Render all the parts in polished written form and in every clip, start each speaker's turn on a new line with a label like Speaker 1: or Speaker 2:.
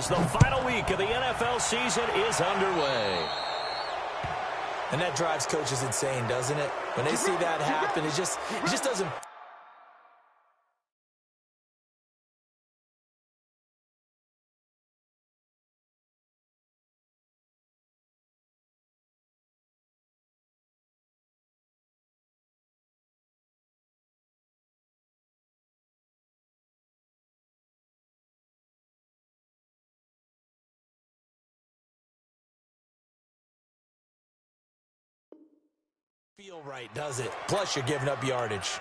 Speaker 1: as the final week of the NFL season is underway.
Speaker 2: And that drives coaches insane, doesn't it? When they see that happen, it just doesn't... feel right, does it? Plus, you're giving up yardage.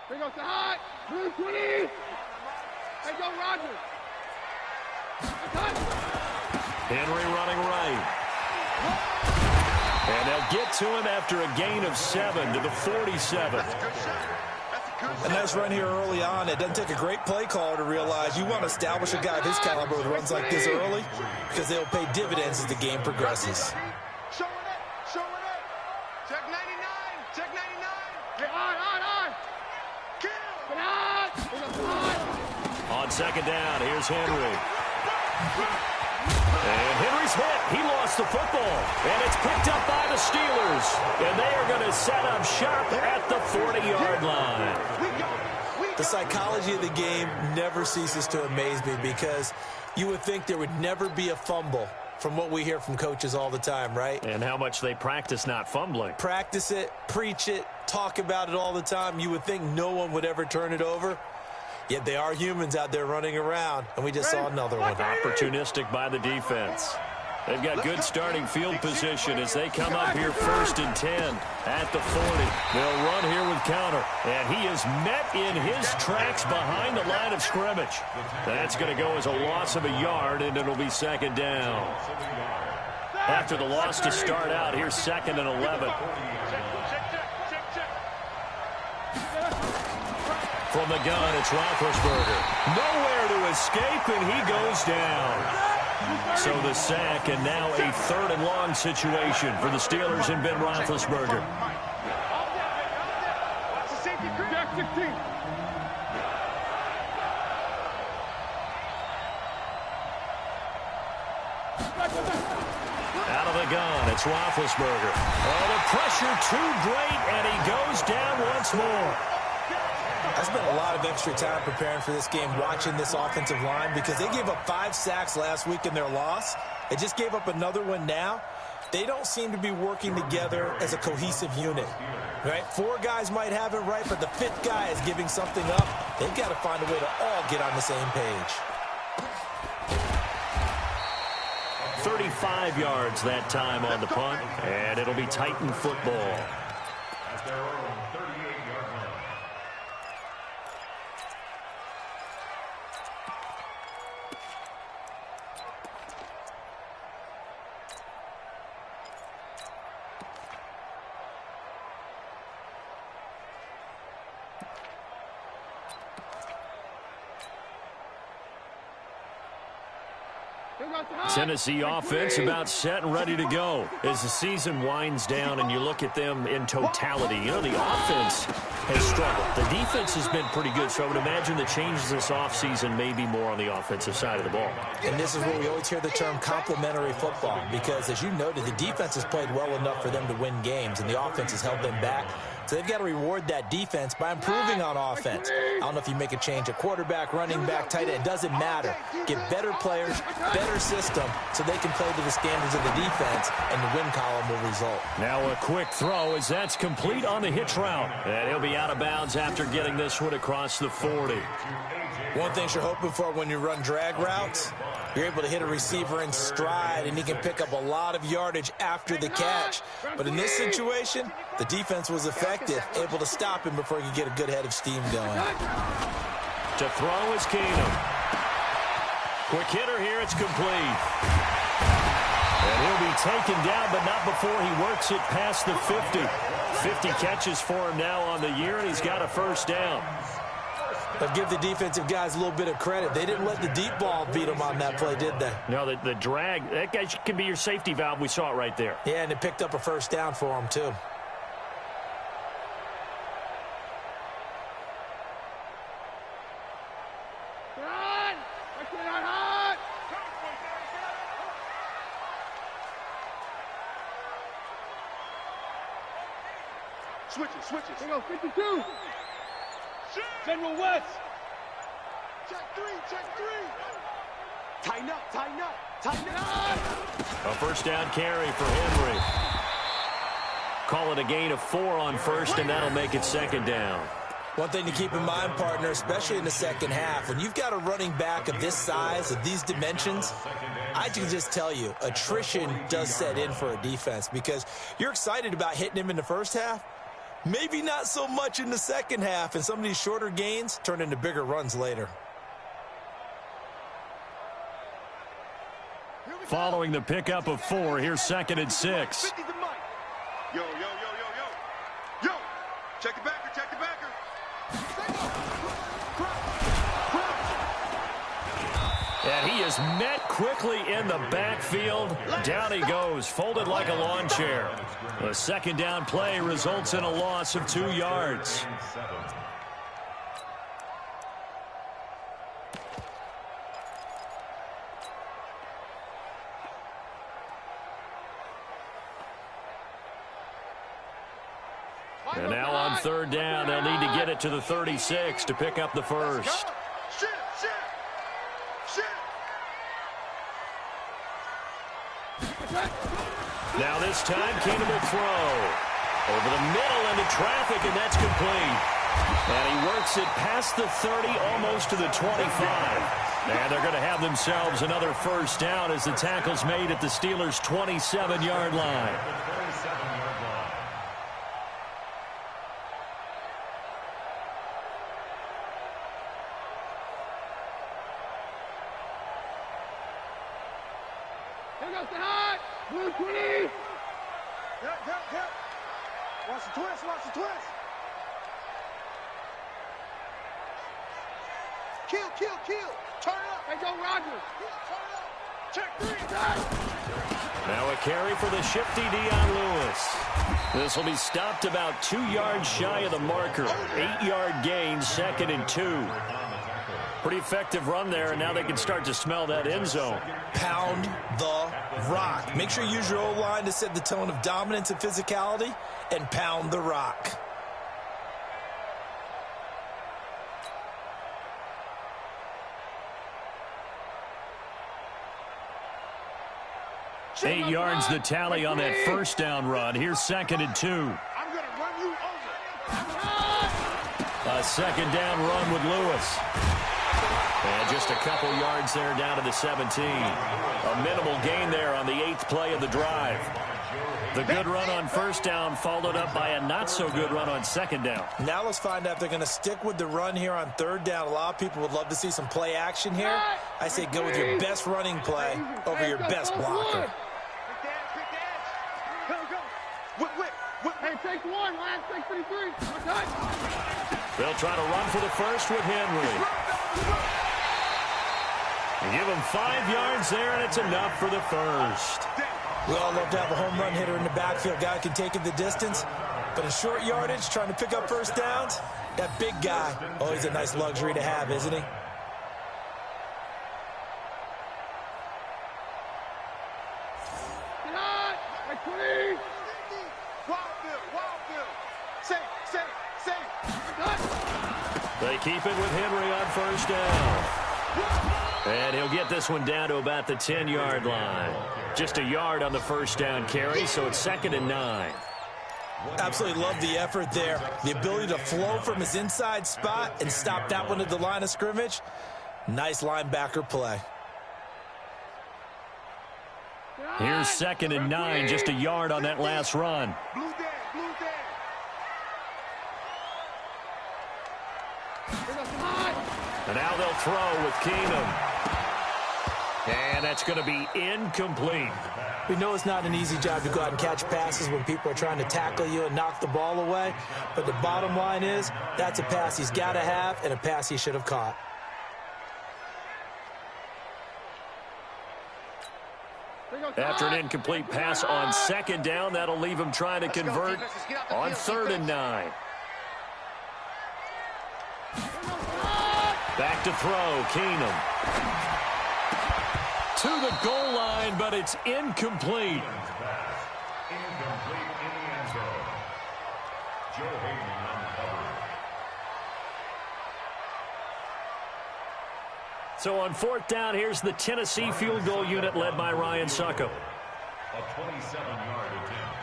Speaker 3: Bring up the high. Blue 20. Hey, go, Roger.
Speaker 1: Henry running right. And they'll get to him after a gain of 7 to the 47.
Speaker 2: A nice run here early on. It doesn't take a great play caller to realize you want to establish a guy of his caliber with runs like this early because they'll pay dividends as the game progresses.
Speaker 3: Showing it. Check 99. Check 99. Hey, on. Get on.
Speaker 1: On second down, here's Henry. And Henry's hit. He lost the football. And it's picked up by the Steelers. And they are going to set up shop at the 40-yard line.
Speaker 2: The psychology of the game never ceases to amaze me because you would think there would never be a fumble from what we hear from coaches all the time, right?
Speaker 1: And how much they practice not fumbling.
Speaker 2: Practice it, preach it, talk about it all the time. You would think no one would ever turn it over. Yet they are humans out there running around, and we just saw another one.
Speaker 1: Opportunistic by the defense. They've got good starting field position as they come up here 1st and 10 at the 40. They'll run here with counter, and he is met in his tracks behind the line of scrimmage. That's going to go as a loss of a yard, and it'll be second down. After the loss to start out, here's 2nd and 11. From the gun, it's Roethlisberger. Nowhere to escape, and he goes down. So the sack, and now a 3rd and long situation for the Steelers and Ben Roethlisberger. Out of the gun, it's Roethlisberger. Oh, the pressure too great, and he goes down once more.
Speaker 2: I spent a lot of extra time preparing for this game, watching this offensive line, because they gave up 5 sacks last week in their loss. They just gave up another one now. They don't seem to be working together as a cohesive unit, right? 4 guys might have it right, but the 5th guy is giving something up. They've got to find a way to all get on the same page.
Speaker 1: 35 yards that time on the punt, and it'll be Titan football. Tennessee offense about set and ready to go as the season winds down and you look at them in totality. You know, the offense has struggled. The defense has been pretty good, so I would imagine the changes this offseason may be more on the offensive side of the ball.
Speaker 2: And this is where we always hear the term complementary football because, as you noted, the defense has played well enough for them to win games, and the offense has held them back. So they've got to reward that defense by improving on offense. I don't know if you make a change at quarterback, running back, tight end. It doesn't matter. Get better players, better system, so they can play to the standards of the defense, and the win column will result.
Speaker 1: Now a quick throw as that's complete on the hitch route. And he'll be out of bounds after getting this one across the 40.
Speaker 2: One thing you're hoping for when you run drag routes, you're able to hit a receiver in stride, and he can pick up a lot of yardage after the catch. But in this situation, the defense was effective, able to stop him before he could get a good head of steam going.
Speaker 1: To throw is Keenum. Quick hitter here, it's complete. And he'll be taken down, but not before he works it past the 50. 50 catches for him now on the year, and he's got a first down.
Speaker 2: But give the defensive guys a little bit of credit. They didn't let the deep ball beat them on that play, did they?
Speaker 1: No, the drag, that guy can be your safety valve. We saw it right there.
Speaker 2: Yeah, and it picked up a first down for them, too.
Speaker 3: Switches. Here we go, 52. General West. Check three. Tighten up.
Speaker 1: A first down carry for Henry. Call it a gain of 4 on first, and that'll make it second down.
Speaker 2: One thing to keep in mind, partner, especially in the second half, when you've got a running back of this size, of these dimensions, I can just tell you, attrition does set in for a defense because you're excited about hitting him in the first half. Maybe not so much in the second half, and some of these shorter gains turn into bigger runs later.
Speaker 1: Following the pickup of 4, here's 2nd and 6.
Speaker 3: Yo. Check the backer.
Speaker 1: And he is met quickly in the backfield. Down he goes, folded like a lawn chair. The second down play results in a loss of 2 yards. And now on third down, they'll need to get it to the 36 to pick up the first.
Speaker 3: Shit.
Speaker 1: Now this time, Keenum will throw. Over the middle into traffic, and that's complete. And he works it past the 30, almost to the 25. And they're going to have themselves another first down as the tackle's made at the Steelers' 27-yard line.
Speaker 3: Here goes the high. Blue 20. Yep. Watch the twist. Kill. Turn up. Hey, go Rogers. Turn up. Check 3.
Speaker 1: Now a carry for the shifty Dion Lewis. This will be stopped about 2 yards shy of the marker. 8-yard gain, 2nd and 2. Pretty effective run there, and now they can start to smell that end zone.
Speaker 2: Pound the rock. Make sure you use your O-line to set the tone of dominance and physicality, and pound the rock.
Speaker 1: Eight yards the tally on that first down run. Here's 2nd and 2.
Speaker 3: I'm going to run you over.
Speaker 1: A second down run with Lewis. And just a couple yards there down to the 17. A minimal gain there on the 8th play of the drive. The good run on first down followed up by a not-so-good run on second down.
Speaker 2: Now let's find out if they're going to stick with the run here on third down. A lot of people would love to see some play action here. I say go with your best running play over your best blocker.
Speaker 3: Hey, take one. Last take 53.
Speaker 1: They'll try to run for the first with Henry. Give him 5 yards there, and it's enough for the first.
Speaker 2: We all love to have a home run hitter in the backfield. Guy can take it the distance. But in short yardage, trying to pick up first downs, that big guy, always a nice luxury to have, isn't he?
Speaker 1: They keep it with Henry on first down. And he'll get this one down to about the 10-yard line. Just a yard on the first down carry, so it's 2nd and 9.
Speaker 2: Absolutely love the effort there. The ability to flow from his inside spot and stop that one at the line of scrimmage. Nice linebacker play.
Speaker 1: Here's 2nd and 9, just a yard on that last run. And now they'll throw with Keenum. And that's going to be incomplete.
Speaker 2: We know it's not an easy job to go out and catch passes when people are trying to tackle you and knock the ball away. But the bottom line is, that's a pass he's got to have and a pass he should have caught.
Speaker 1: After an incomplete pass on second down, that'll leave him trying to convert on 3rd and 9. Back to throw, Keenum. To the goal line, but it's incomplete. So on 4th down, here's the Tennessee field goal unit led by Ryan Suckup.
Speaker 4: A 27-yard attempt.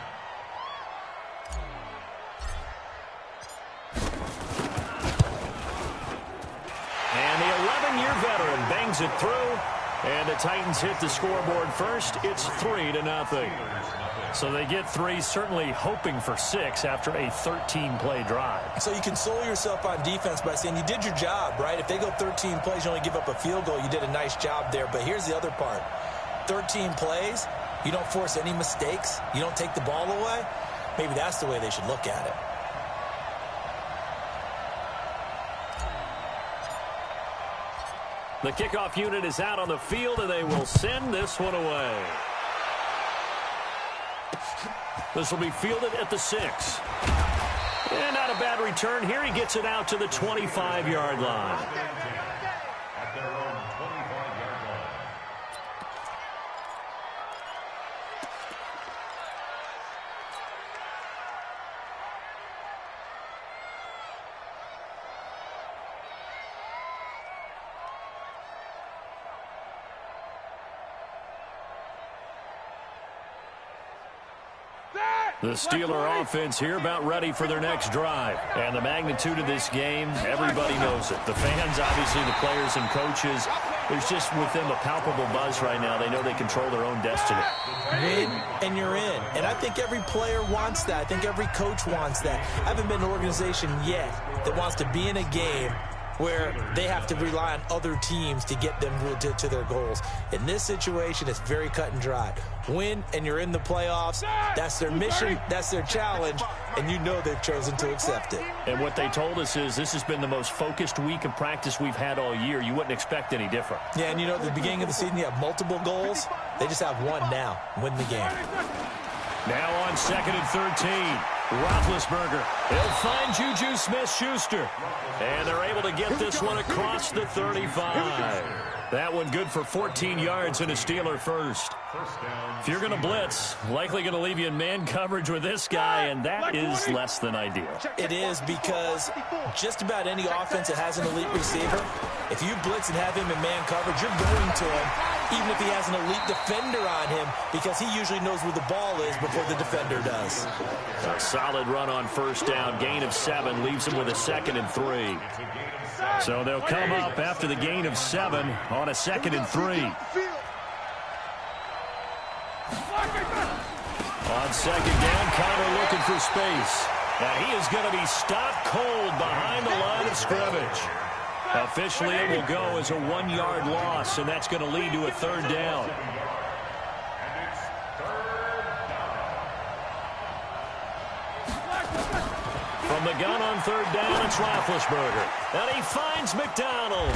Speaker 1: And the 11-year veteran bangs it through. And the Titans hit the scoreboard first. It's 3-0. So they get 3, certainly hoping for 6 after a 13-play drive.
Speaker 2: So you console yourself on defense by saying you did your job, right? If they go 13 plays, you only give up a field goal, you did a nice job there. But here's the other part. 13 plays, you don't force any mistakes, you don't take the ball away. Maybe that's the way they should look at it.
Speaker 1: The kickoff unit is out on the field, and they will send this one away. This will be fielded at the 6. And not a bad return here. He gets it out to the 25-yard line.
Speaker 4: At their own 25-yard line.
Speaker 1: The Steeler offense here about ready for their next drive. And the magnitude of this game, everybody knows it. The fans, obviously, the players and coaches, there's just with them a palpable buzz right now. They know they control their own destiny.
Speaker 2: Win, and you're in. And I think every player wants that. I think every coach wants that. I haven't been in an organization yet that wants to be in a game where they have to rely on other teams to get them to their goals. In this situation, it's very cut and dry. Win, and you're in the playoffs. That's their mission. That's their challenge. And you know they've chosen to accept it.
Speaker 1: And what they told us is this has been the most focused week of practice we've had all year. You wouldn't expect any different.
Speaker 2: Yeah, and you know, at the beginning of the season, you have multiple goals. They just have one now. Win the game.
Speaker 1: Now on 2nd and 13. Roethlisberger. He'll find Juju Smith-Schuster. And they're able to get this one across the 35. That one good for 14 yards and a Steeler first. If you're going to blitz, likely going to leave you in man coverage with this guy, and that is less than ideal.
Speaker 2: It is, because just about any offense that has an elite receiver, if you blitz and have him in man coverage, you're going to him, even if he has an elite defender on him, because he usually knows where the ball is before the defender does.
Speaker 1: A solid run on 1st down. Gain of 7 leaves him with a 2nd and 3. So they'll come up after the gain of 7 on a 2nd and 3. On 2nd down, Connor looking for space. And he is going to be stopped cold behind the line of scrimmage. Officially, it will go as a 1-yard loss, and that's going to lead to a 3rd down. From the gun on 3rd down, it's Roethlisberger. And he finds McDonald.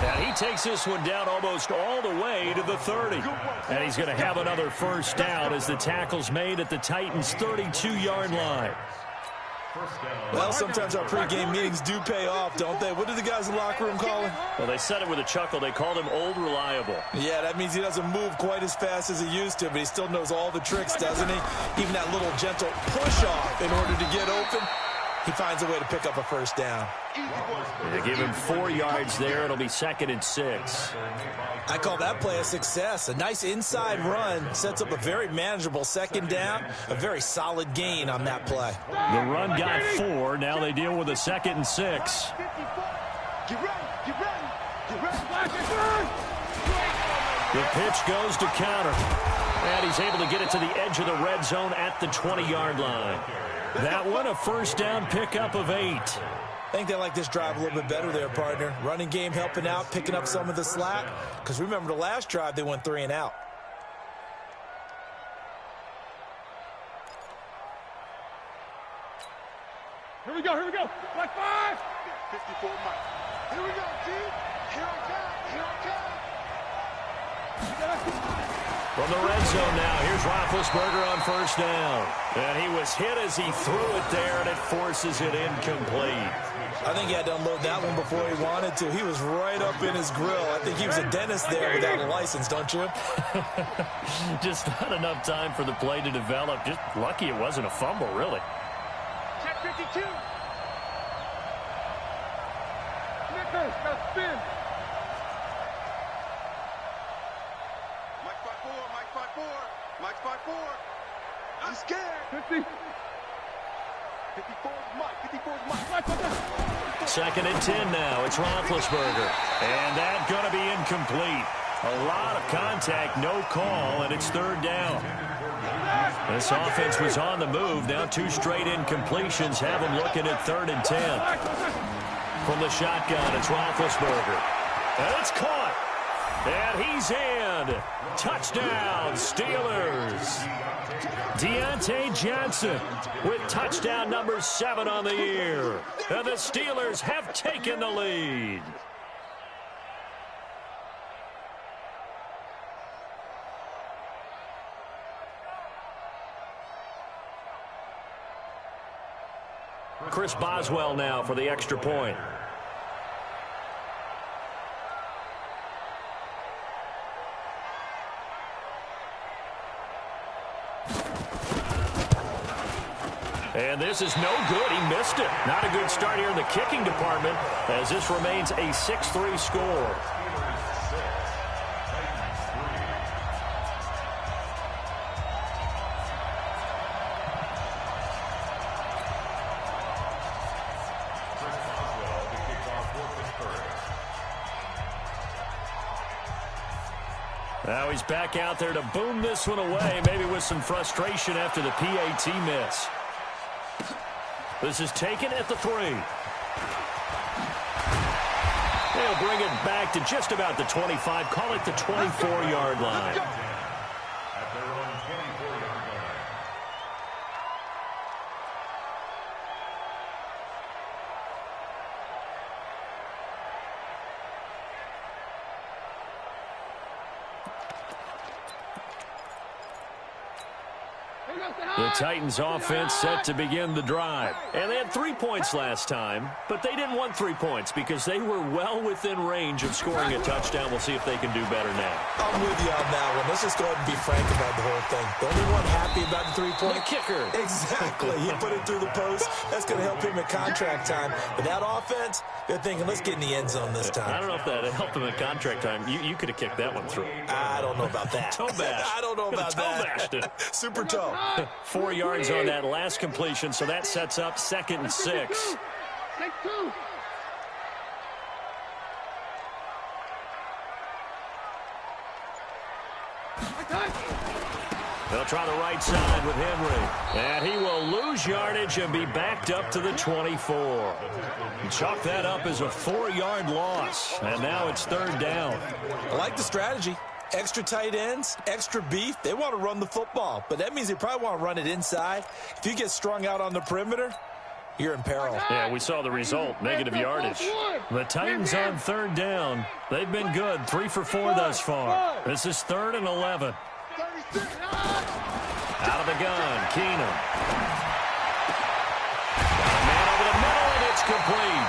Speaker 1: And he takes this one down almost all the way to the 30. And he's going to have another 1st down as the tackle's made at the Titans' 32-yard line.
Speaker 2: Well, sometimes our pregame meetings do pay off, don't they? What do the guys in the locker room call him?
Speaker 1: Well, they said it with a chuckle. They called him Old Reliable.
Speaker 2: Yeah, that means he doesn't move quite as fast as he used to, but he still knows all the tricks, doesn't he? Even that little gentle push-off in order to get open. He finds a way to pick up a 1st down.
Speaker 1: They give him 4 yards there. It'll be 2nd and 6.
Speaker 2: I call that play a success. A nice inside run sets up a very manageable 2nd down. A very solid gain on that play.
Speaker 1: The run got 4. Now they deal with a 2nd and 6. The pitch goes to counter. And he's able to get it to the edge of the red zone at the 20-yard line. That one, a 1st down pickup of 8.
Speaker 2: I think they like this drive a little bit better there, partner. Running game helping out, picking up some of the slack. Because remember, the last drive, they went 3 and out.
Speaker 3: go, here we go. Like 5. 54 Mike. Here we go, G. Here I come. Here I come.
Speaker 1: From the red zone now, here's Roethlisberger on first down. And he was hit as he threw it there, and it forces it incomplete.
Speaker 2: I think he had to unload that one before he wanted to. He was right up in his grill. I think he was a dentist there without a license, don't you?
Speaker 1: Just not enough time for the play to develop. Just lucky it wasn't a fumble, really.
Speaker 3: Check 52. Snickers, got to spin. Mike 5-4, Mike 5-4, Mike 5-4. I'm scared. 50. 54 is Mike, 54 is Mike.
Speaker 1: Second and 10 now. It's Roethlisberger. And that's going to be incomplete. A lot of contact, no call, and it's third down. This offense was on the move. Now 2 straight incompletions have them looking at third and 10. From the shotgun, it's Roethlisberger. And it's caught. And he's in. Touchdown, Steelers. Deontay Johnson with touchdown number 7 on the year. And the Steelers have taken the lead. Chris Boswell now for the extra point. And this is no good. He missed it. Not a good start here in the kicking department as this remains a 6-3 score. Now he's back out there to boom this one away, maybe with some frustration after the PAT miss. This is taken at the 3. They'll bring it back to just about the 25. Call it the 24-yard line.
Speaker 4: At their own 24-yard line.
Speaker 1: The Titans offense set to begin the drive. And they had 3 points last time, but they didn't want 3 points because they were well within range of scoring a touchdown. We'll see if they can do better now.
Speaker 2: I'm with you on that one. Let's just go ahead and be frank about the whole thing. The only one happy about the 3-point.
Speaker 1: The kicker.
Speaker 2: Exactly. He put it through the post. That's going to help him at contract time. But that offense, they're thinking, let's get in the end zone this time.
Speaker 1: I don't know if that helped him at contract time. You could have kicked that one through.
Speaker 2: I don't know about that.
Speaker 1: Toe bash.
Speaker 2: I don't know about that.
Speaker 1: Bashed it.
Speaker 2: Super toe.
Speaker 1: 4 yards on that last completion, so that sets up 2nd and 6.
Speaker 3: Take 2.
Speaker 1: They'll try the right side with Henry. And he will lose yardage and be backed up to the 24. Chalk that up as a 4-yard loss. And now it's third down.
Speaker 2: I like the strategy. Extra tight ends, extra beef. They want to run the football, but that means they probably want to run it inside. If you get strung out on the perimeter, you're in peril.
Speaker 1: Yeah, we saw the result, negative yardage. The Titans on third down. They've been good, 3 for 4 thus far. This is 3rd and 11. Out of the gun, Keenum. Got a man over the middle, and it's complete.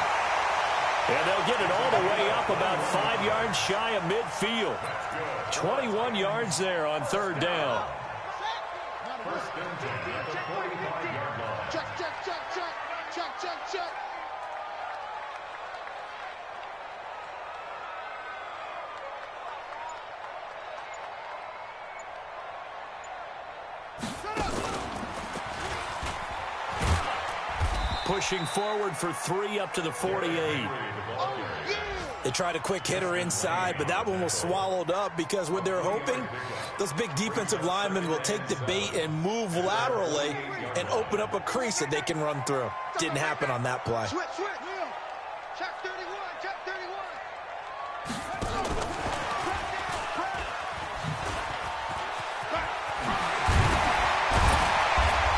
Speaker 1: And they'll get it all the way up about 5 yards shy of midfield. 21 yards there on third down.
Speaker 4: First and 10 at the 45-yard line.
Speaker 3: Check, check, check, check. Check, check, check.
Speaker 1: Pushing forward for 3 up to the 48.
Speaker 2: They tried a quick hitter inside, but that one was swallowed up because what they're hoping, those big defensive linemen will take the bait and move laterally and open up a crease that they can run through. Didn't happen on that play.
Speaker 3: Switch, switch. Check 31, check 31.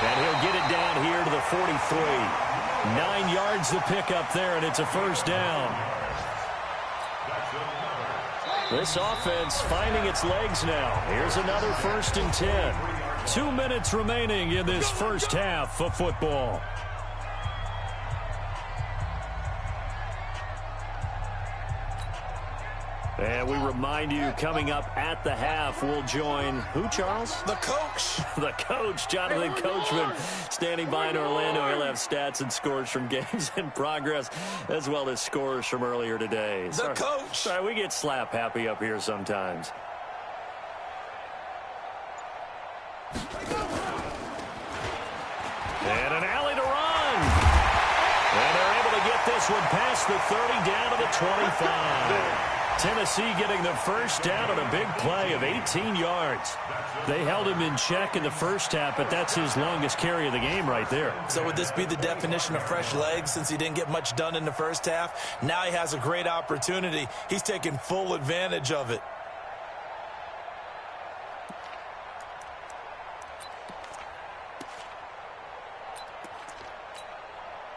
Speaker 1: And he'll get it down here to the 43. 9 yards to pick up there, and it's a first down. This offense finding its legs now. Here's another 1st and 10. 2 minutes remaining in this first half of football. And we remind you, coming up at the half, we'll join who, Charles?
Speaker 2: The coach.
Speaker 1: The coach, Jonathan Coachman, standing by in Orlando. He'll have stats and scores from games in progress, as well as scores from earlier today.
Speaker 2: The coach.
Speaker 1: Sorry, we get slap happy up here sometimes. And an alley to run. And they're able to get this one past the 30 down to the 25. Tennessee getting the first down on a big play of 18 yards. They held him in check in the first half, but that's his longest carry of the game right there.
Speaker 2: So would this be the definition of fresh legs since he didn't get much done in the first half? Now he has a great opportunity. He's taking full advantage of it.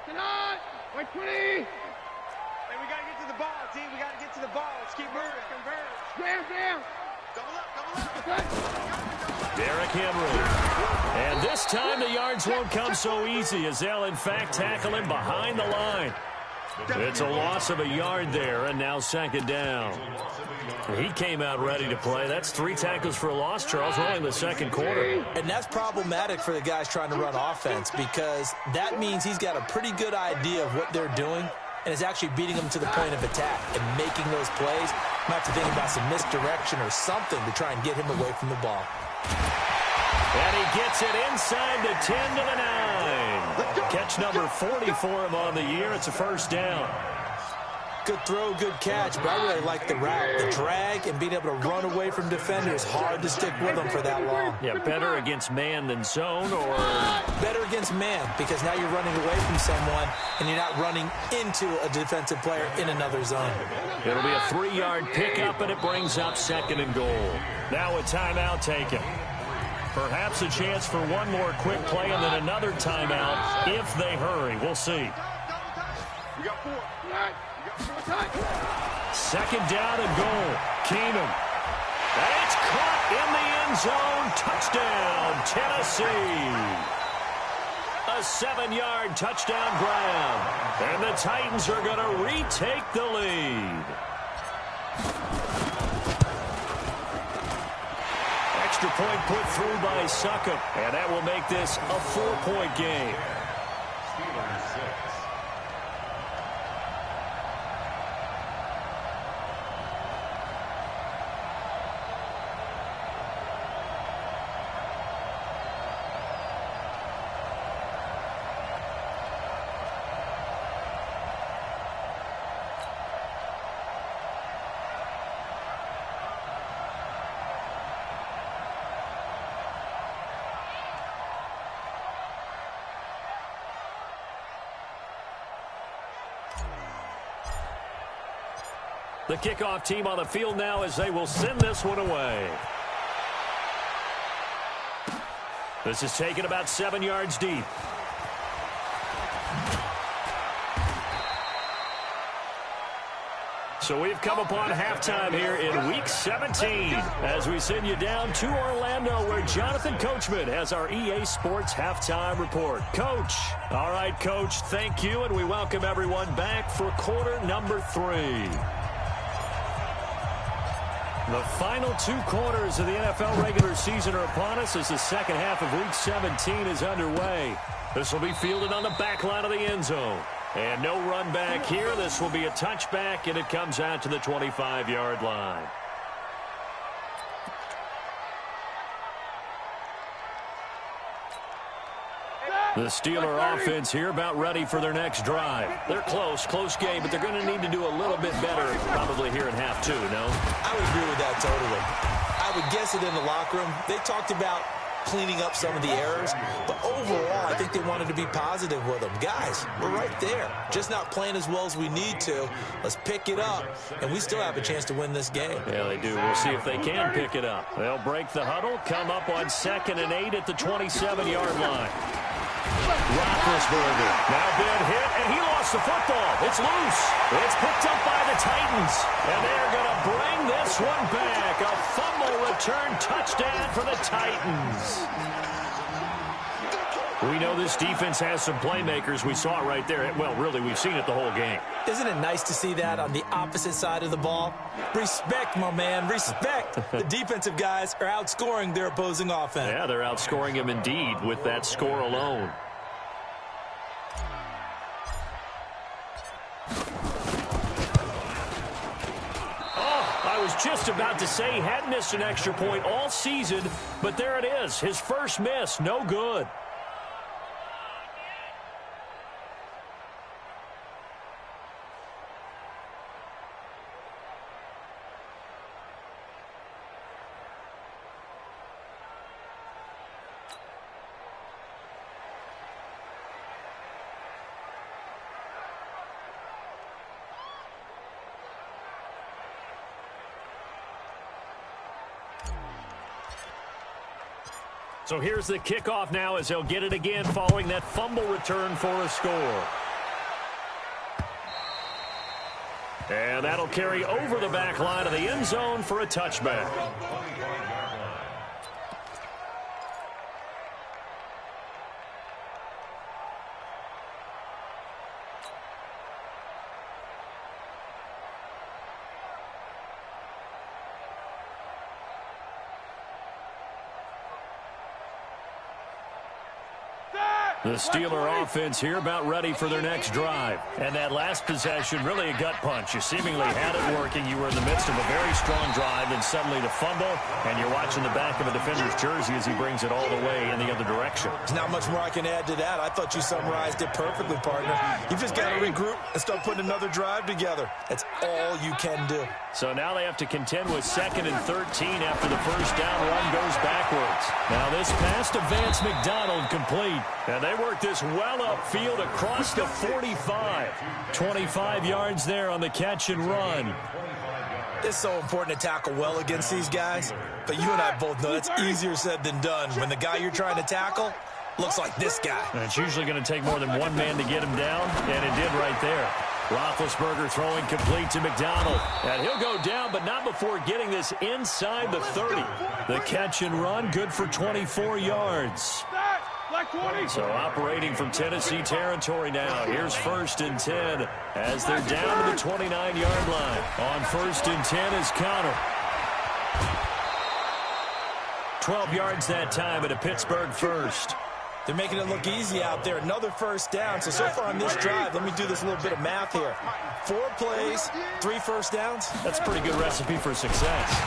Speaker 3: Tonight, 20. Hey, we got to get to the ball, team. We got to get to the ball. Let's keep moving. Converge. Jam. Double up. Okay.
Speaker 1: Derrick Henry. And this time the yards won't come so easy as they'll, in fact, tackle him behind the line. It's a loss of a yard there, and now 2nd down. He came out ready to play. That's 3 tackles for a loss, Charles, only in the 2nd quarter.
Speaker 2: And that's problematic for the guys trying to run offense because that means he's got a pretty good idea of what they're doing and is actually beating them to the point of attack and making those plays. Might have to think about some misdirection or something to try and get him away from the ball.
Speaker 1: And he gets it inside the 10 to the 9. Catch number 40 for him on the year. It's a first down.
Speaker 2: Good throw, good catch, but I really like the route. The drag and being able to run away from defenders. Hard to stick with them for that long.
Speaker 1: Yeah, better against man than zone, or
Speaker 2: better against man because now you're running away from someone and you're not running into a defensive player in another zone.
Speaker 1: It'll be a 3-yard pickup, and it brings up 2nd and goal. Now a timeout taken. Perhaps a chance for one more quick play and then another timeout if they hurry. We'll see.
Speaker 3: We got 4.
Speaker 1: 2nd down and goal. Keenum. And it's caught in the end zone. Touchdown, Tennessee. A 7-yard touchdown grab. And the Titans are going to retake the lead. Extra point put through by Succop. And that will make this a 4-point game.
Speaker 4: Steelers 6.
Speaker 1: The kickoff team on the field now as they will send this one away. This is taken about 7 yards deep. So we've come upon halftime here in Week 17 as we send you down to Orlando where Jonathan Coachman has our EA Sports Halftime Report. Coach. All right, Coach, thank you, and we welcome everyone back for quarter number 3. The final 2 quarters of the NFL regular season are upon us as the second half of Week 17 is underway. This will be fielded on the back line of the end zone. And no run back here. This will be a touchback, and it comes out to the 25-yard line. The Steeler offense here about ready for their next drive. They're close game, but they're going to need to do a little bit better probably here in half 2, no?
Speaker 2: I would agree with that totally. I would guess it in the locker room. They talked about cleaning up some of the errors, but overall, I think they wanted to be positive with them. Guys, we're right there. Just not playing as well as we need to. Let's pick it up, and we still have a chance to win this game.
Speaker 1: Yeah, they do. We'll see if they can pick it up. They'll break the huddle, come up on 2nd and 8 at the 27-yard line. Roethlisberger now been hit, and he lost the football. It's loose. It's picked up by the Titans, and they're going to bring this one back. A fumble return touchdown for the Titans. We know this defense has some playmakers. We saw it right there. Well, really, we've seen it the whole game.
Speaker 2: Isn't it nice to see that on the opposite side of the ball? Respect, my man, respect. The defensive guys are outscoring their opposing offense.
Speaker 1: Yeah, they're outscoring them indeed with that score alone. I was just about to say he hadn't missed an extra point all season, but there it is. His first miss, no good. So here's the kickoff now as they'll get it again following that fumble return for a score. And that'll carry over the back line of the end zone for a touchback. The Steeler offense here about ready for their next drive. And that last possession, really a gut punch. You seemingly had it working. You were in the midst of a very strong drive, and suddenly the fumble, and you're watching the back of a defender's jersey as he brings it all the way in the other direction.
Speaker 2: There's not much more I can add to that. I thought you summarized it perfectly, partner. You've just got to regroup and start putting another drive together. That's all you can do.
Speaker 1: So now they have to contend with 2nd and 13 after the first down run goes backwards. Now this pass to Vance McDonald complete. And they work this well upfield across the 45. 25 yards there on the catch and run.
Speaker 2: It's so important to tackle well against these guys. But you and I both know that's easier said than done when the guy you're trying to tackle looks like this guy.
Speaker 1: And it's usually going to take more than one man to get him down, and it did right there. Roethlisberger throwing complete to McDonald. And he'll go down, but not before getting this inside the 30. The catch and run, good for 24 yards. So operating from Tennessee territory now. Here's 1st and 10 as they're down to the 29-yard line. On 1st and 10 is Connor. 12 yards that time at a Pittsburgh first.
Speaker 2: They're making it look easy out there. Another first down. So far on this drive, let me do this little bit of math here. 4 plays, 3 first downs.
Speaker 1: That's a pretty good recipe for success.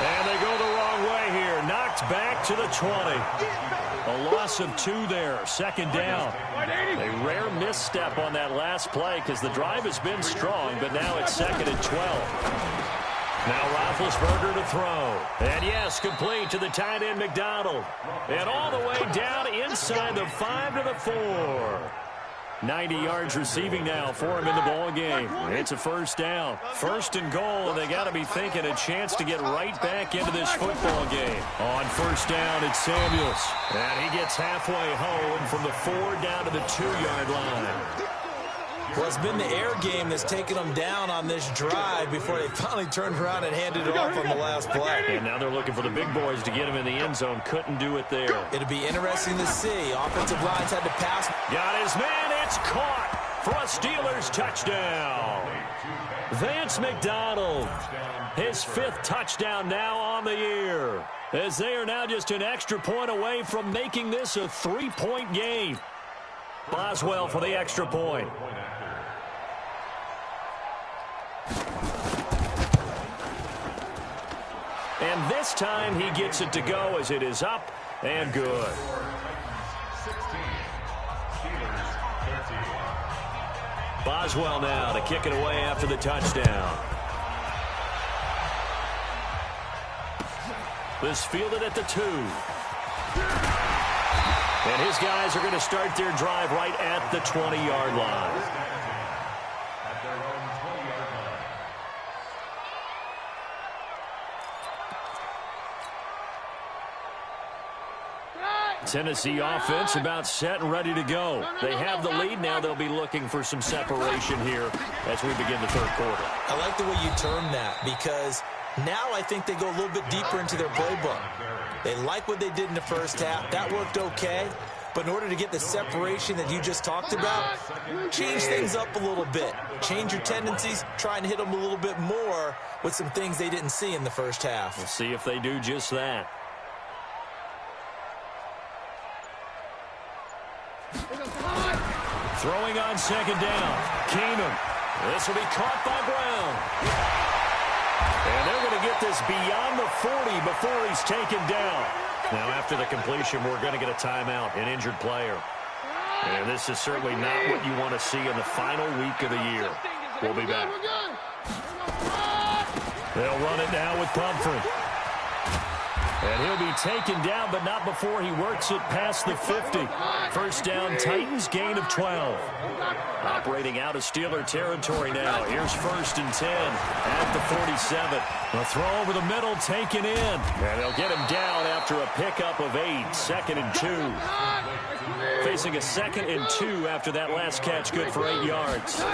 Speaker 1: And they go the wrong way here. Knocked back to the 20. A loss of 2 there. 2nd down. A rare misstep on that last play because the drive has been strong, but now it's 2nd and 12. Now Roethlisberger to throw. And yes, complete to the tight end McDonald. And all the way down inside the 5 to the 4. 90 yards receiving now for him in the ball game. It's a first down. 1st and goal, and they got to be thinking a chance to get right back into this football game. On 1st down, it's Samuels. And he gets halfway home from the 4 down to the 2-yard line.
Speaker 2: Well, it's been the air game that's taken them down on this drive before they finally turned around and handed it off on the last play.
Speaker 1: And now they're looking for the big boys to get him in the end zone. Couldn't do it there.
Speaker 2: It'll be interesting to see. Offensive lines had to pass.
Speaker 1: Got his man. It's caught for a Steelers touchdown. Vance McDonald, his 5th touchdown now on the year, as they are now just an extra point away from making this a 3-point game. Boswell for the extra point. And this time he gets it to go as it is up and good. Boswell now to kick it away after the touchdown. This fielded at the 2. And his guys are going to start their drive right at the 20-yard line. Tennessee offense about set and ready to go. They have the lead now. They'll be looking for some separation here as we begin the third quarter.
Speaker 2: I like the way you term that, because now I think they go a little bit deeper into their playbook. They like what they did in the first half. That worked okay. But in order to get the separation that you just talked about, change things up a little bit. Change your tendencies. Try and hit them a little bit more with some things they didn't see in the first half.
Speaker 1: We'll see if they do just that. Throwing on second down. Keenum. This will be caught by Brown. And they're going to get this beyond the 40 before he's taken down. Now, after the completion, we're going to get a timeout, an injured player. And this is certainly not what you want to see in the final week of the year. We'll be back. They'll run it now with Pumphrey. And he'll be taken down, but not before he works it past the 50. First down, Titans, gain of 12. Operating out of Steeler territory now. Here's 1st and 10 at the 47. A throw over the middle, taken in. And they'll get him down after a pickup of 8. 2nd and 2. Facing a 2nd and 2 after that last catch, good for 8 yards.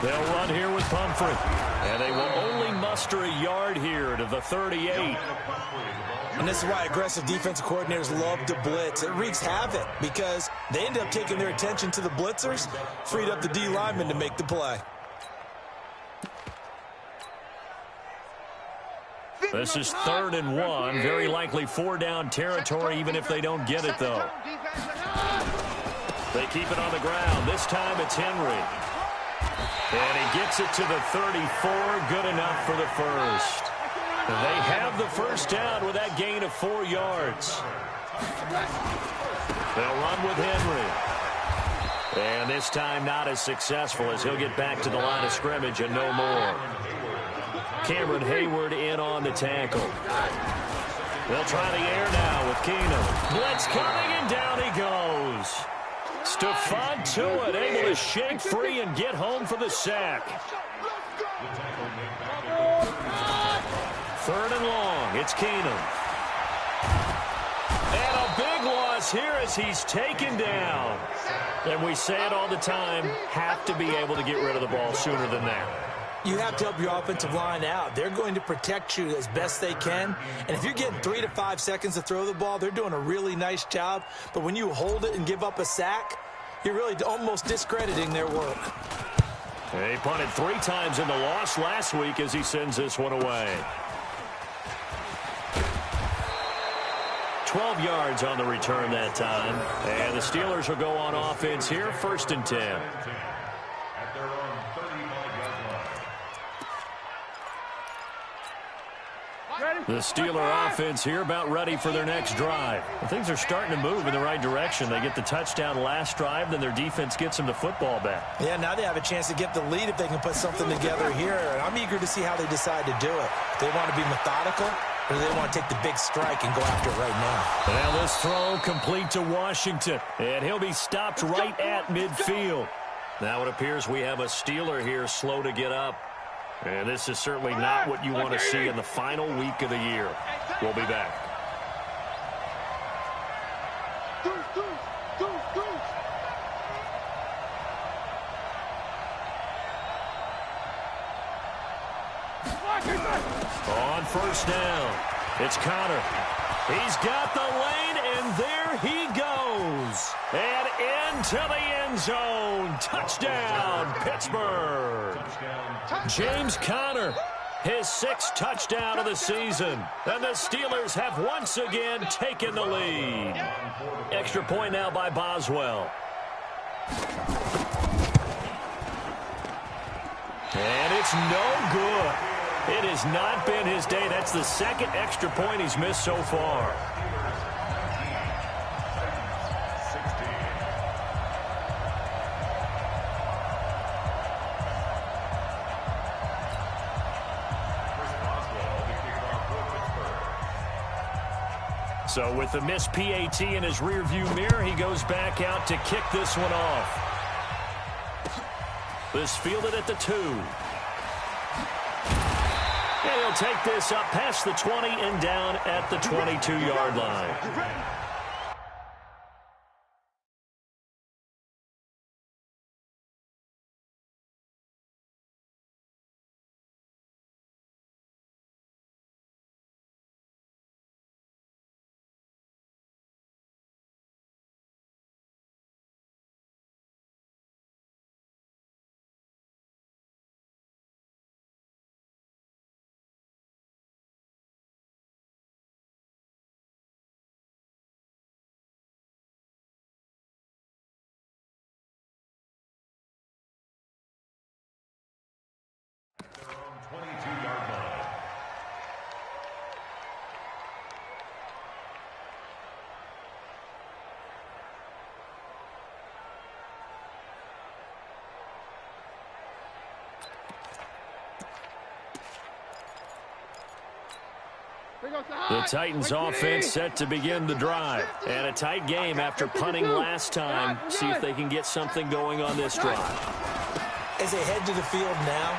Speaker 1: They'll run here with Pumphrey. And they will only muster a yard here to the 38.
Speaker 2: And this is why aggressive defensive coordinators love to blitz. It wreaks havoc because they end up taking their attention to the blitzers, freed up the D lineman to make the play.
Speaker 1: This is 3rd and 1. Very likely 4-down territory, even if they don't get it, though. They keep it on the ground. This time it's Henry. And he gets it to the 34. Good enough for the first. They have the first down with that gain of 4 yards. They'll run with Henry. And this time not as successful, as he'll get back to the line of scrimmage and no more. Cameron Hayward in on the tackle. They'll try the air now with Keenum. Blitz coming, and down he goes. Stephon Tuitt able to shake free and get home for the sack. 3rd and long. It's Keenum. And a big loss here as he's taken down. And we say it all the time, have to be able to get rid of the ball sooner than that.
Speaker 2: You have to help your offensive line out. They're going to protect you as best they can. And if you're getting 3 to 5 seconds to throw the ball, they're doing a really nice job. But when you hold it and give up a sack, you're really almost discrediting their work.
Speaker 1: He punted 3 times in the loss last week as he sends this one away. 12 yards on the return that time. And the Steelers will go on offense here, 1st and 10. The Steeler offense here about ready for their next drive. Well, things are starting to move in the right direction. They get the touchdown last drive, then their defense gets them the football back.
Speaker 2: Yeah, now they have a chance to get the lead if they can put something together here. And I'm eager to see how they decide to do it. Do they want to be methodical, or do they want to take the big strike and go after it right now?
Speaker 1: Now this throw complete to Washington, and he'll be stopped right at midfield. Now it appears we have a Steeler here slow to get up. And this is certainly not what you want to see in the final week of the year. We'll be back. On 1st down, it's Connor. He's got the lane, and there he goes. And into the end zone. Touchdown, Pittsburgh. James Conner, his 6th touchdown of the season. And the Steelers have once again taken the lead. Extra point now by Boswell. And it's no good. It has not been his day. That's the 2nd extra point he's missed so far. So with the missed PAT in his rearview mirror, he goes back out to kick this one off. This fielded at the 2. And he'll take this up past the 20 and down at the 22-yard line. The Titans offense set to begin the drive. And a tight game after punting last time. See if they can get something going on this drive.
Speaker 2: As they head to the field now,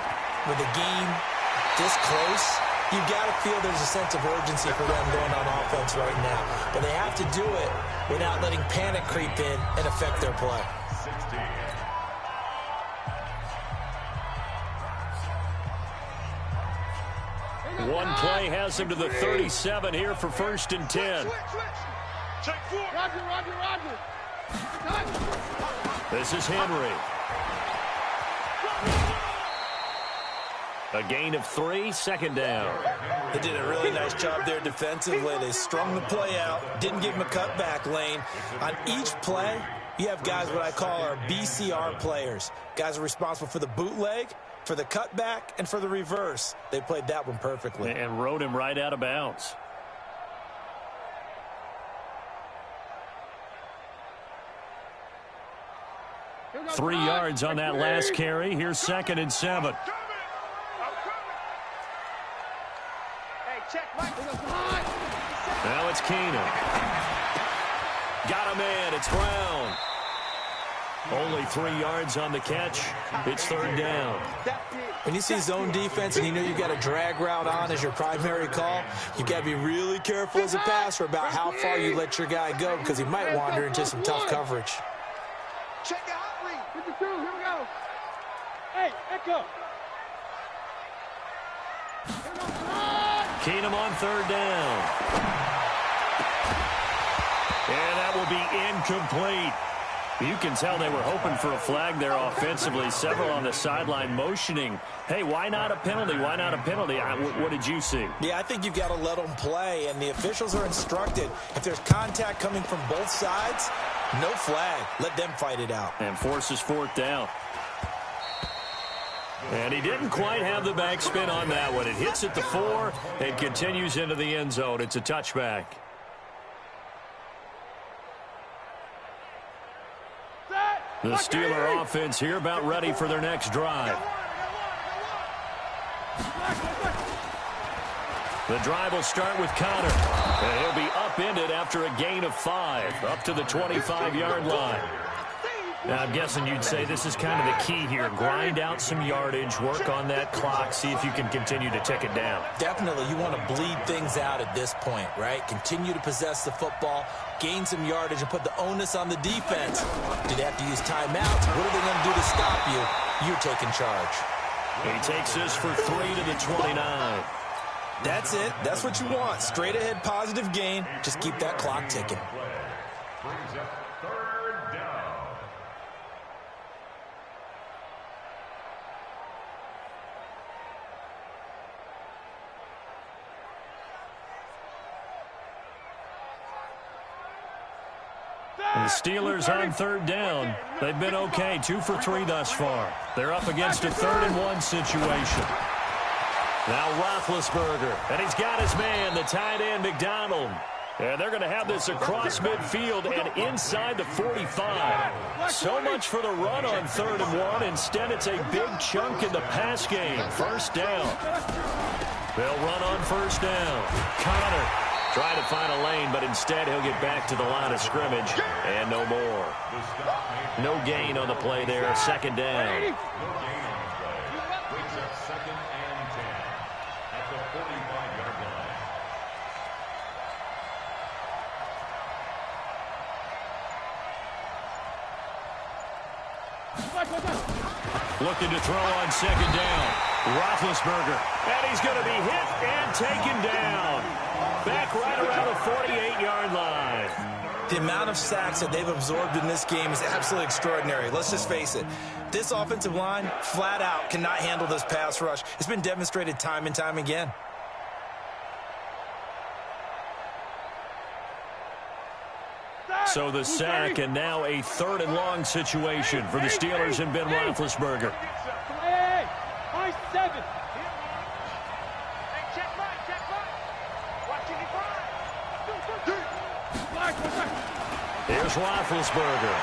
Speaker 2: with the game this close, you've got to feel there's a sense of urgency for them going on offense right now. But they have to do it without letting panic creep in and affect their play.
Speaker 1: One play has him to the 37 here for 1st and 10.
Speaker 3: Roger.
Speaker 1: This is Henry. A gain of 3, 2nd down.
Speaker 2: They did a really nice job there defensively. They strung the play out, didn't give him a cutback lane. On each play, you have guys what I call our BCR players. Guys are responsible for the bootleg, for the cutback, and for the reverse. They played that one perfectly.
Speaker 1: And rode him right out of bounds. Three yards on that last carry. Here's 2nd and 7. Now it's Keenum. Got a man. It's Brown. Only 3 yards on the catch. It's 3rd down.
Speaker 2: When you see zone defense and you know you've got a drag route on as your primary call, you've got to be really careful as a passer about how far you let your guy go because he might wander into some tough coverage.
Speaker 3: Check it out, Lee. 52, here we go. Hey, Echo.
Speaker 1: Keenum on 3rd down. And that will be incomplete. You can tell they were hoping for a flag there offensively. Several on the sideline motioning. Hey, why not a penalty? Why not a penalty? What did you see?
Speaker 2: Yeah, I think you've got to let them play, and the officials are instructed. If there's contact coming from both sides, no flag. Let them fight it out.
Speaker 1: And forces 4th down. And he didn't quite have the backspin on that one. It hits at the 4 and continues into the end zone. It's a touchback. The Steeler offense here about ready for their next drive. The drive will start with Connor. And he'll be upended after a gain of 5, up to the 25-yard line. Now, I'm guessing you'd say this is kind of the key here. Grind out some yardage, work on that clock, see if you can continue to tick it down.
Speaker 2: Definitely, you want to bleed things out at this point, right? Continue to possess the football, gain some yardage, and put the onus on the defense. Do they have to use timeouts? What are they going to do to stop you? You're taking charge.
Speaker 1: He takes this for 3 to the 29.
Speaker 2: That's it. That's what you want. Straight ahead, positive gain. Just keep that clock ticking.
Speaker 4: Brings up 3rd down.
Speaker 1: The Steelers on 3rd down. They've been okay, 2 for 3 thus far. They're up against a 3rd and 1 situation. Now Roethlisberger, and he's got his man, the tight end, McDonald. And they're going to have this across midfield and inside the 45. So much for the run on 3rd and 1. Instead, it's a big chunk in the pass game. 1st down. They'll run on 1st down. Connor trying to find a lane, but instead he'll get back to the line of scrimmage. And no more. No gain on the play there. 2nd down. Looking to throw on 2nd down. Roethlisberger. And he's going to be hit and taken down. Back right around the 48-yard line.
Speaker 2: The amount of sacks that they've absorbed in this game is absolutely extraordinary. Let's just face it. This offensive line, flat out, cannot handle this pass rush. It's been demonstrated time and time again.
Speaker 1: So the sack, and now a 3rd and long situation for the Steelers and Ben Roethlisberger.
Speaker 3: Hey, I 7. Hey, check right. Watching it.
Speaker 1: Here's Roethlisberger.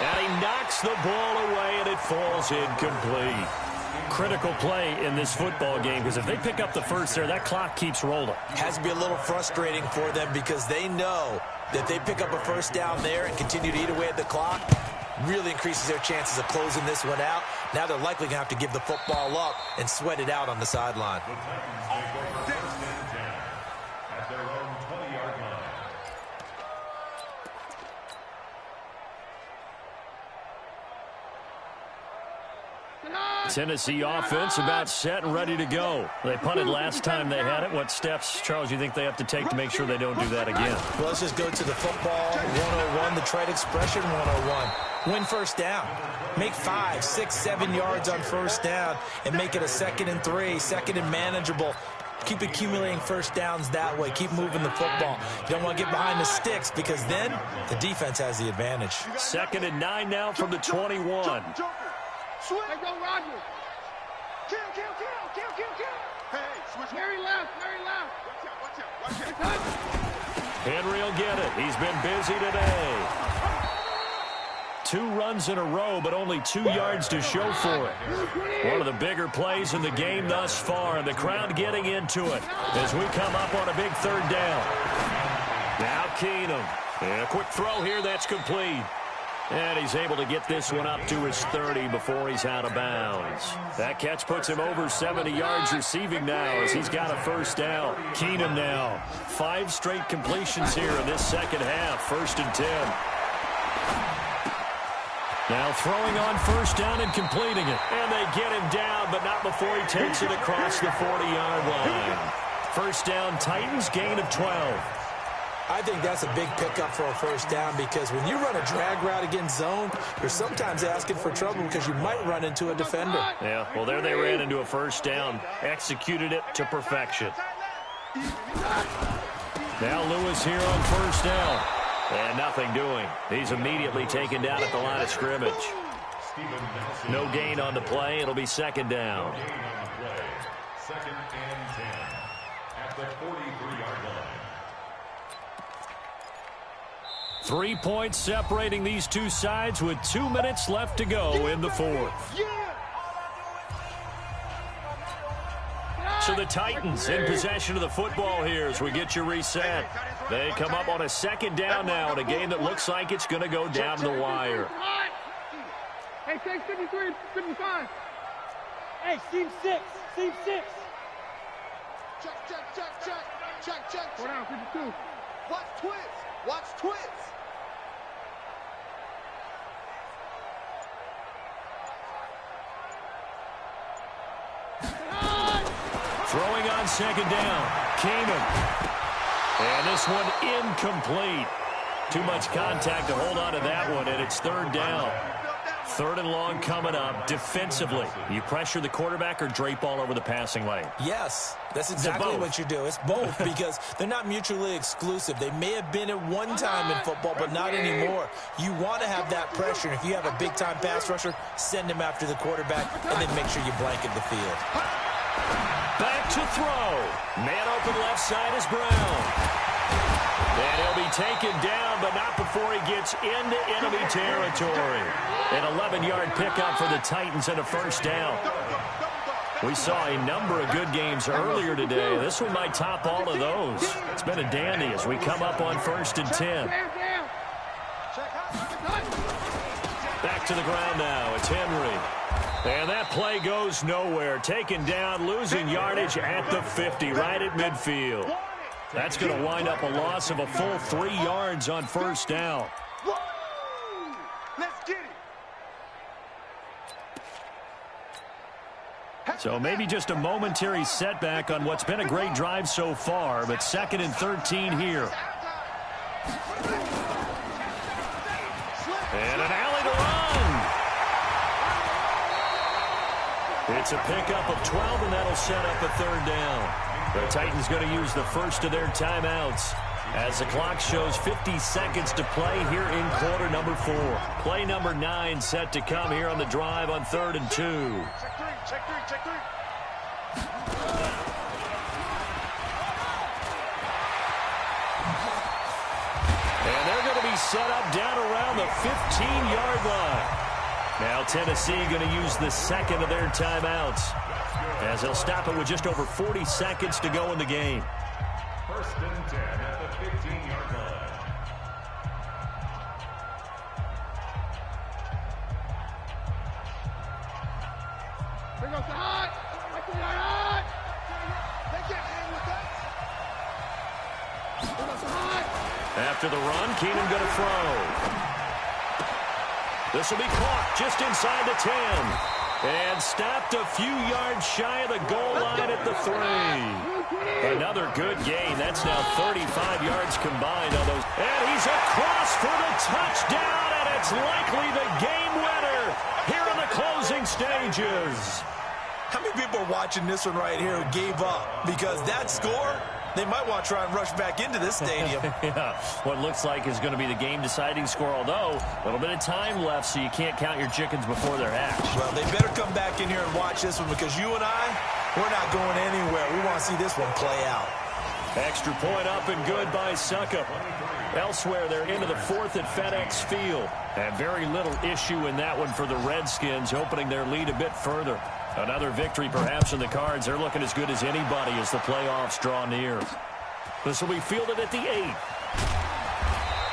Speaker 1: And he knocks the ball away, and it falls incomplete. critical play in this football game, because if they pick up the first there, that clock keeps rolling.
Speaker 2: Has to be a little frustrating for them because they know that they pick up a first down there and continue to eat away at the clock, really increases their chances of closing this one out. Now they're likely going to have to give the football up and sweat it out on the sideline.
Speaker 4: The Titans take over first and 10 at their own 20-yard line.
Speaker 1: Tennessee offense about set and ready to go. They punted last time they had it. What steps, Charles, you think they have to take to make sure they don't do that again?
Speaker 2: Well, let's just go to the football 101, the trade expression 101. Win first down. Make 5, 6, 7 yards on first down and make it a 2nd and 3, 2nd and manageable. Keep accumulating first downs that way. Keep moving the football. You don't want to get behind the sticks because then the defense has the advantage.
Speaker 1: 2nd and 9 now from the 21.
Speaker 3: Hey, go Rodgers. Kill. Hey, switch. Very left. Watch out.
Speaker 1: Henry will get it. He's been busy today. 2 runs in a row, but only 2 yards to show for it. One of the bigger plays in the game thus far, and the crowd getting into it as we come up on a big 3rd down. Now Keenum. And a quick throw here that's complete. And he's able to get this one up to his 30 before he's out of bounds. That catch puts him over 70 yards receiving now as he's got a first down. Keenum now. 5 straight completions here in this second half. 1st and 10. Now throwing on first down and completing it. And they get him down, but not before he takes it across the 40-yard line. First down, Titans, gain of 12.
Speaker 2: I think that's a big pickup for a first down because when you run a drag route against zone, you're sometimes asking for trouble because you might run into a defender.
Speaker 1: Yeah, well, there they ran into a first down. Executed it to perfection. Now Lewis here on first down. And nothing doing. He's immediately taken down at the line of scrimmage. No gain on the play. It'll be 2nd down.
Speaker 4: 2nd and 10 at the 43-yard line.
Speaker 1: 3 points separating these two sides with 2 minutes left to go in the 4th. So the Titans in possession of the football here as we get you reset. They come up on a 2nd down now in a game that looks like it's going to go down to the wire.
Speaker 3: Hey, take 53, 55. Hey, seam 6. Check. 4 down, 52. Watch twist.
Speaker 1: Throwing on 2nd down. Keenum. And this one incomplete. Too much contact to hold on to that one, and it's 3rd down. 3rd and long coming up. Defensively, you pressure the quarterback or drape all over the passing lane?
Speaker 2: Yes, that's exactly what you do. It's both because they're not mutually exclusive. They may have been at one time in football, but not anymore. You want to have that pressure. If you have a big-time pass rusher, send him after the quarterback, and then make sure you blanket the field.
Speaker 1: Back to throw. Man open left side is Brown. And he'll be taken down, but not before he gets into enemy territory. An 11-yard pickup for the Titans and a first down. We saw a number of good games earlier today. This one might top all of those. It's been a dandy as we come up on 1st and 10. Back to the ground now. It's Henry. And that play goes nowhere. Taken down, losing yardage at the 50, right at midfield. That's going to wind up a loss of a full 3 yards on first down.
Speaker 3: Let's get it.
Speaker 1: So maybe just a momentary setback on what's been a great drive so far, but 2nd and 13 here. And an alley to run. It's a pickup of 12, and that'll set up a 3rd down. The Titans going to use the first of their timeouts as the clock shows 50 seconds to play here in quarter number 4. Play number 9 set to come here on the drive on 3rd and 2.
Speaker 3: Check three.
Speaker 1: And they're going to be set up down around the 15-yard line. Now Tennessee going to use the second of their timeouts, as they'll stop it with just over 40 seconds to go in the game.
Speaker 4: First and 10 at the 15-yard line.
Speaker 3: Here goes the hot. Hot. They can't hang with us. Here goes the hot.
Speaker 1: After the run, Keenan going to throw. This will be caught just inside the 10. And stopped a few yards shy of the goal line at the 3. Another good gain. That's now 35 yards combined on those. And he's across for the touchdown, and it's likely the game winner here in the closing stages.
Speaker 2: How many people are watching this one right here who gave up? Because that score, they might want to try and rush back into this stadium.
Speaker 1: Yeah, what looks like is going to be the game-deciding score, although a little bit of time left, so you can't count your chickens before they're hatched.
Speaker 2: Well, they better come back in here and watch this one, because you and I, we're not going anywhere. We want to see this one play out.
Speaker 1: Extra point up and good by Suckup. Elsewhere, they're into the 4th at FedEx Field. And very little issue in that one for the Redskins, opening their lead a bit further. Another victory perhaps in the cards. They're looking as good as anybody as the playoffs draw near. This will be fielded at the 8.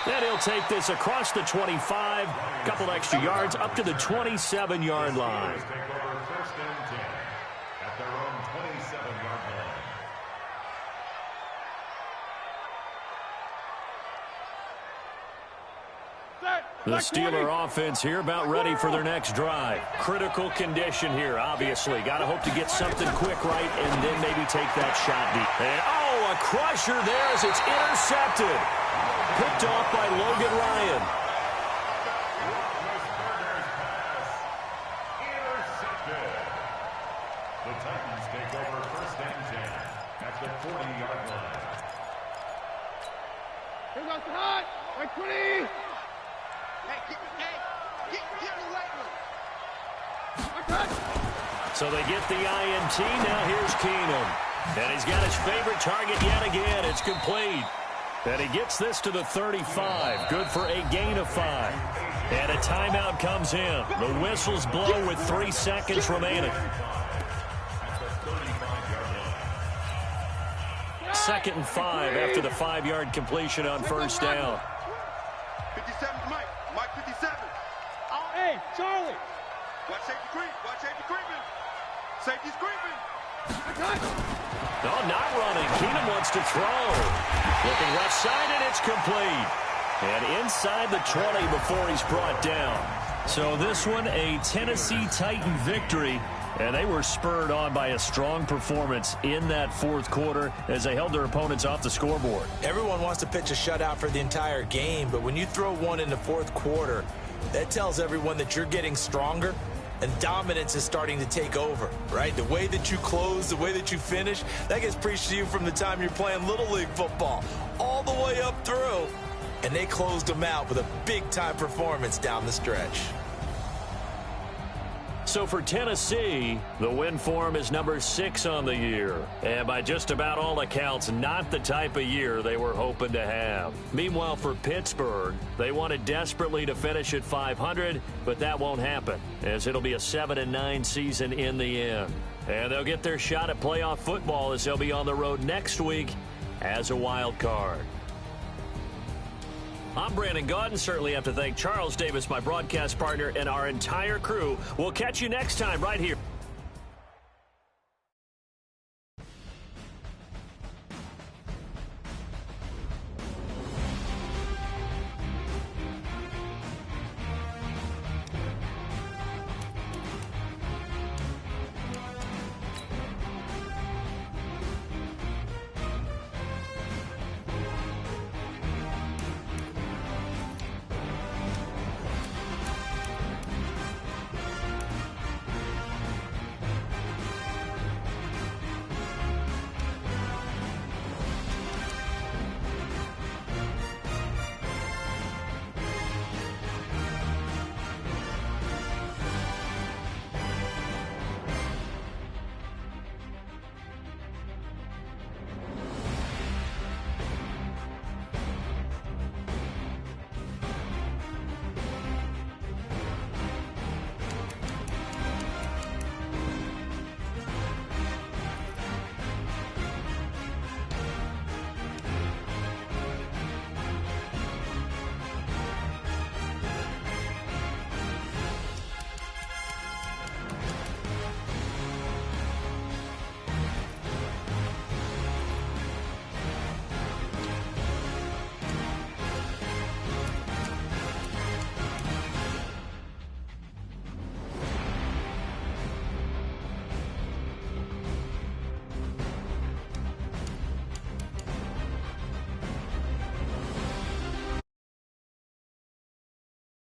Speaker 1: Then he'll take this across the 25, couple extra yards up to the 27-yard line.
Speaker 4: Take over first and 10 at their own 27-yard line.
Speaker 1: The Steeler offense here about ready for their next drive. Critical condition here, obviously. Got to hope to get something quick right and then maybe take that shot deep. And, oh, a crusher there as it's intercepted. Picked off by Logan Ryan.
Speaker 4: Intercepted. The Titans take over first and 10 at the 40-yard line.
Speaker 3: Here goes the hot. By 20.
Speaker 1: So they get the INT. Now here's Keenum. And he's got his favorite target yet again. It's complete. And he gets this to the 35. Good for a gain of 5. And a timeout comes in. The whistles blow with 3 seconds remaining. 2nd and 5 after the 5-yard completion on first down.
Speaker 3: 57's Mike. Mike 57. Oh, hey, Charlie. Watch safety creep. Watch safety creeping. Safety's creeping.
Speaker 1: No, not running. Keenum wants to throw. Looking left side, and it's complete. And inside the 20 before he's brought down. So this one, a Tennessee Titan victory. And they were spurred on by a strong performance in that 4th quarter as they held their opponents off the scoreboard.
Speaker 2: Everyone wants to pitch a shutout for the entire game, but when you throw one in the 4th quarter, that tells everyone that you're getting stronger and dominance is starting to take over, right? The way that you close, the way that you finish, that gets preached to you from the time you're playing Little League football all the way up through. And they closed them out with a big-time performance down the stretch.
Speaker 1: So for Tennessee, the win form is number 6 on the year. And by just about all accounts, not the type of year they were hoping to have. Meanwhile, for Pittsburgh, they wanted desperately to finish at 500, but that won't happen, as it'll be a 7-9 season in the end. And they'll get their shot at playoff football as they'll be on the road next week as a wild card. I'm Brandon Gaudin. Certainly have to thank Charles Davis, my broadcast partner, and our entire crew. We'll catch you next time right here.